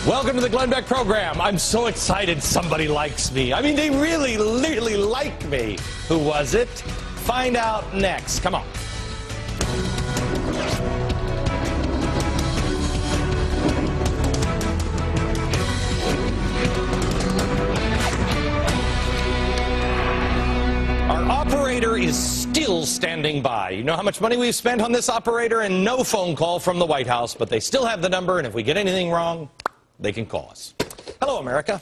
Welcome to the Glenn Beck program. I'm so excited somebody likes me. I mean, they really like me. Who was it? Find out next. Come on. Our operator is still standing by. You know how much money we've spent on this operator and no phone call from the White House, but they still have the number, and if we get anything wrong, they can call us. Hello, America.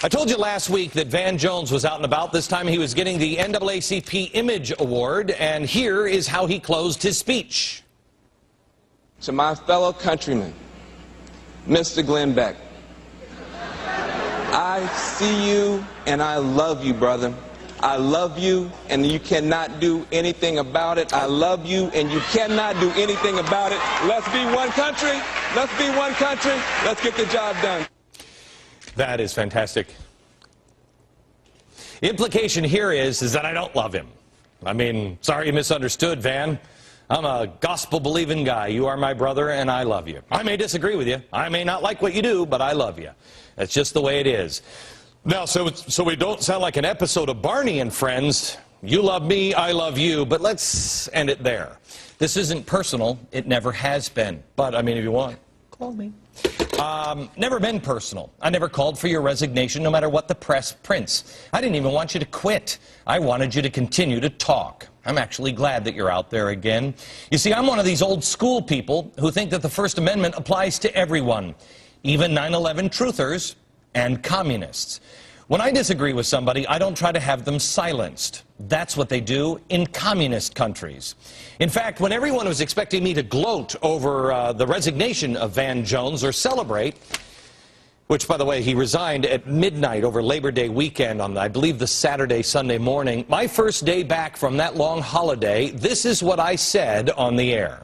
I told you last week that Van Jones was out and about. This time he was getting the NAACP Image Award, and here is how he closed his speech. To my fellow countrymen, Mr. Glenn Beck, I see you and I love you, brother. I love you, and you cannot do anything about it. I love you, and you cannot do anything about it. Let's be one country. Let's be one country. Let's get the job done. That is fantastic. The implication here is that I don't love him. I mean, sorry you misunderstood, Van. I'm a gospel-believing guy. You are my brother, and I love you. I may disagree with you. I may not like what you do, but I love you. That's just the way it is. Now, so we don't sound like an episode of Barney and Friends. You love me, I love you, but let's end it there. This isn't personal. It never has been. But, I mean, if you want, call me. Never been personal. I never called for your resignation, no matter what the press prints. I didn't even want you to quit. I wanted you to continue to talk. I'm actually glad that you're out there again. You see, I'm one of these old school people who think that the First Amendment applies to everyone, even 9/11 truthers and communists. When I disagree with somebody, I don't try to have them silenced. That's what they do in communist countries. In fact, when everyone was expecting me to gloat over the resignation of Van Jones or celebrate, which, by the way, he resigned at midnight over Labor Day weekend on, I believe, the Saturday, Sunday morning, my first day back from that long holiday, this is what I said on the air.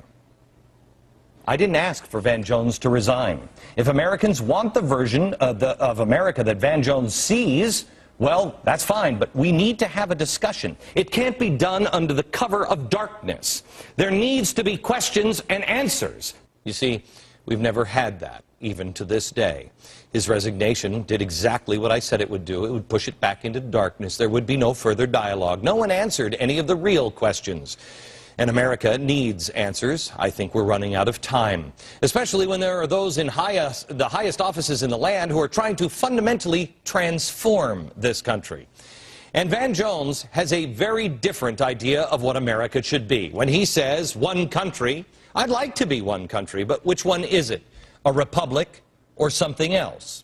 I didn't ask for Van Jones to resign. If Americans want the version of America that Van Jones sees, well, that's fine, but we need to have a discussion. It can't be done under the cover of darkness. There needs to be questions and answers. You see, we've never had that, even to this day. His resignation did exactly what I said it would do. It would push it back into darkness. There would be no further dialogue. No one answered any of the real questions. And America needs answers. I think we're running out of time, especially when there are those in the highest offices in the land who are trying to fundamentally transform this country. And Van Jones has a very different idea of what America should be. When he says one country, I'd like to be one country, but which one is it? A republic or something else?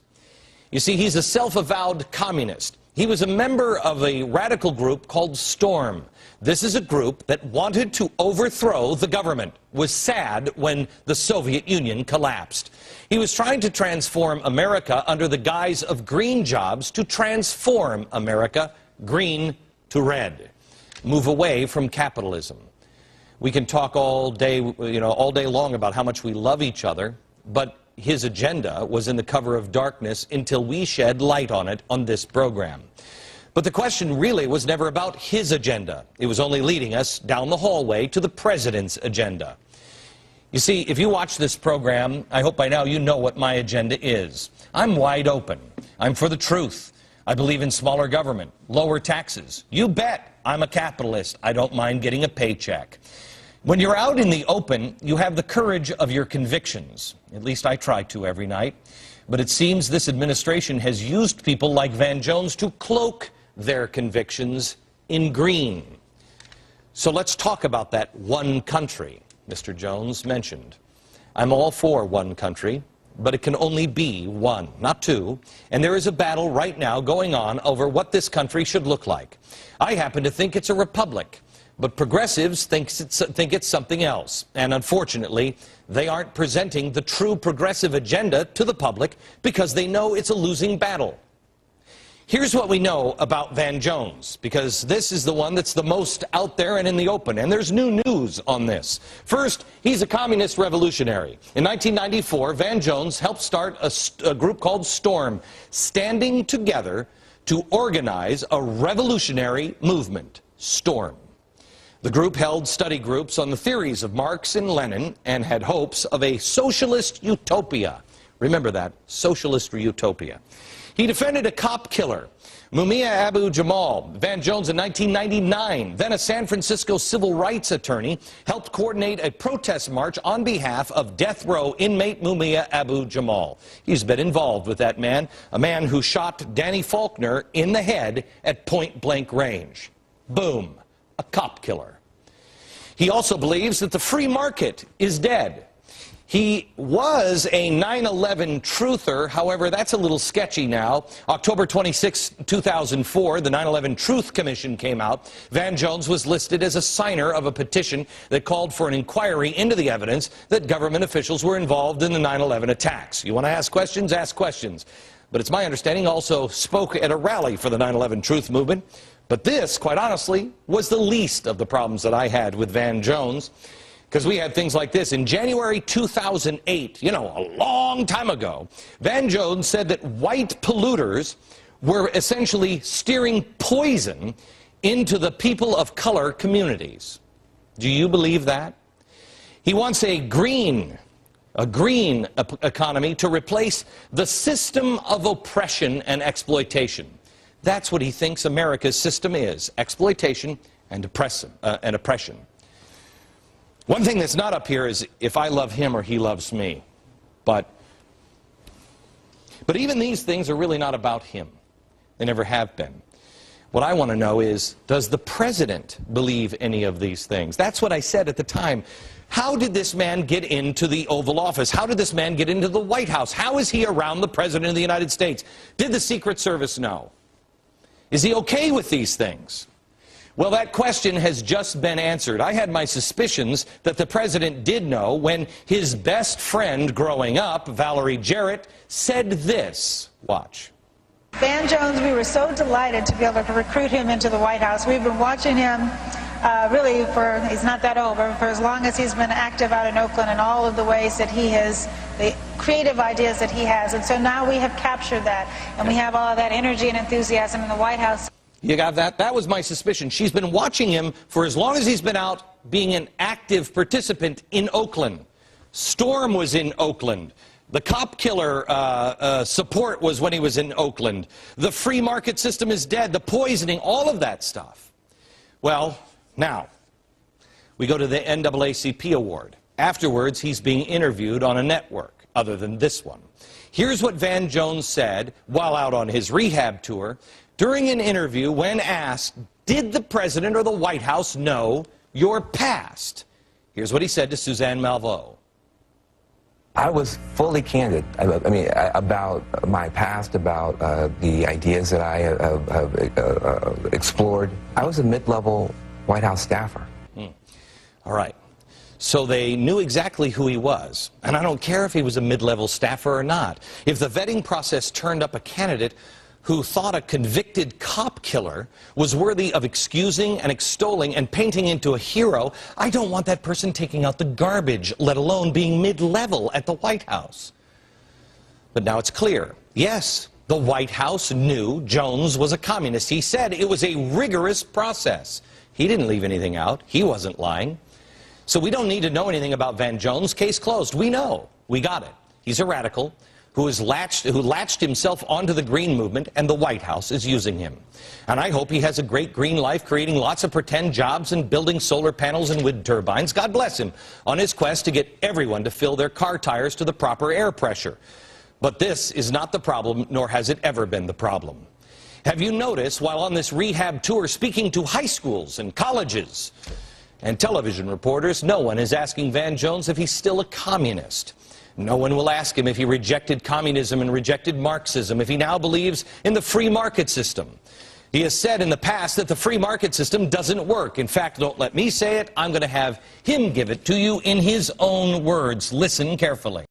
You see, he's a self-avowed communist. He was a member of a radical group called Storm. This is a group that wanted to overthrow the government, was sad when the Soviet Union collapsed. He was trying to transform America under the guise of green jobs to transform America green to red, move away from capitalism. We can talk all day, all day long about how much we love each other, but his agenda was in the cover of darkness until we shed light on it on this program. But the question really was never about his agenda. It was only leading us down the hallway to the president's agenda. You see, if you watch this program, I hope by now you know what my agenda is. I'm wide open. I'm for the truth. I believe in smaller government, lower taxes. You bet I'm a capitalist. I don't mind getting a paycheck. When you're out in the open, you have the courage of your convictions. At least I try to every night. But it seems this administration has used people like Van Jones to cloak their convictions in green. So let's talk about that one country Mr. Jones mentioned. I'm all for one country, but it can only be one, not two. And there is a battle right now going on over what this country should look like. I happen to think it's a republic. But progressives think it's something else. And unfortunately, they aren't presenting the true progressive agenda to the public because they know it's a losing battle. Here's what we know about Van Jones, because this is the one that's the most out there and in the open, and there's new news on this. First, he's a communist revolutionary. In 1994, Van Jones helped start a group called Storm, standing together to organize a revolutionary movement, Storm. The group held study groups on the theories of Marx and Lenin and had hopes of a socialist utopia. Remember that. Socialist utopia. He defended a cop killer, Mumia Abu-Jamal. Van Jones in 1999, then a San Francisco civil rights attorney, helped coordinate a protest march on behalf of death row inmate Mumia Abu-Jamal. He's been involved with that man, a man who shot Danny Faulkner in the head at point-blank range. Boom, a cop killer. He also believes that the free market is dead. He was a 9/11 truther. However, that's a little sketchy now. October 26, 2004, the 9/11 Truth Commission came out. Van Jones was listed as a signer of a petition that called for an inquiry into the evidence that government officials were involved in the 9/11 attacks. You want to ask questions? Ask questions. But it's my understanding also spoke at a rally for the 9/11 Truth movement. But this, quite honestly, was the least of the problems that I had with Van Jones. Because we had things like this. In January 2008, a long time ago, Van Jones said that white polluters were essentially steering poison into the people of color communities. Do you believe that? He wants a green economy to replace the system of oppression and exploitation. That's what he thinks America's system is, exploitation and oppression. One thing that's not up here is if I love him or he loves me. But even these things are really not about him. They never have been. What I want to know is, does the president believe any of these things? That's what I said at the time. How did this man get into the Oval Office? How did this man get into the White House? How is he around the President of the United States? Did the Secret Service know? Is he okay with these things? Well, that question has just been answered. I had my suspicions that the president did know when his best friend growing up, Valerie Jarrett, said this. Watch. Van Jones, we were so delighted to be able to recruit him into the White House. We've been watching him really he's not that old, but for as long as he's been active out in Oakland and all of the ways that he has, the creative ideas that he has. And so now we have captured that, and we have all of that energy and enthusiasm in the White House. You got that? That was my suspicion. She's been watching him for as long as he's been out being an active participant in Oakland. Storm was in Oakland. The cop killer support was when he was in Oakland. The free market system is dead. The poisoning, all of that stuff. Well, now, we go to the NAACP award. Afterwards, he's being interviewed on a network other than this one. Here's what Van Jones said while out on his rehab tour. During an interview, when asked, did the president or the White House know your past? Here's what he said to Suzanne Malveaux. I was fully candid, about my past, about the ideas that I have explored. I was a mid-level White House staffer. All right. So they knew exactly who he was. And I don't care if he was a mid-level staffer or not. If the vetting process turned up a candidate who thought a convicted cop killer was worthy of excusing and extolling and painting into a hero, I don't want that person taking out the garbage, let alone being mid-level at the White House. But now it's clear. Yes, the White House knew Jones was a communist. He said it was a rigorous process. He didn't leave anything out. He wasn't lying. So we don't need to know anything about Van Jones. Case closed. We know. We got it. He's a radical who latched himself onto the green movement, and the White House is using him. And I hope he has a great green life, creating lots of pretend jobs and building solar panels and wind turbines. God bless him on his quest to get everyone to fill their car tires to the proper air pressure. But this is not the problem, nor has it ever been the problem. Have you noticed, while on this rehab tour speaking to high schools and colleges and television reporters, no one is asking Van Jones if he's still a communist. No one will ask him if he rejected communism and rejected Marxism, if he now believes in the free market system. He has said in the past that the free market system doesn't work. In fact, don't let me say it. I'm going to have him give it to you in his own words. Listen carefully.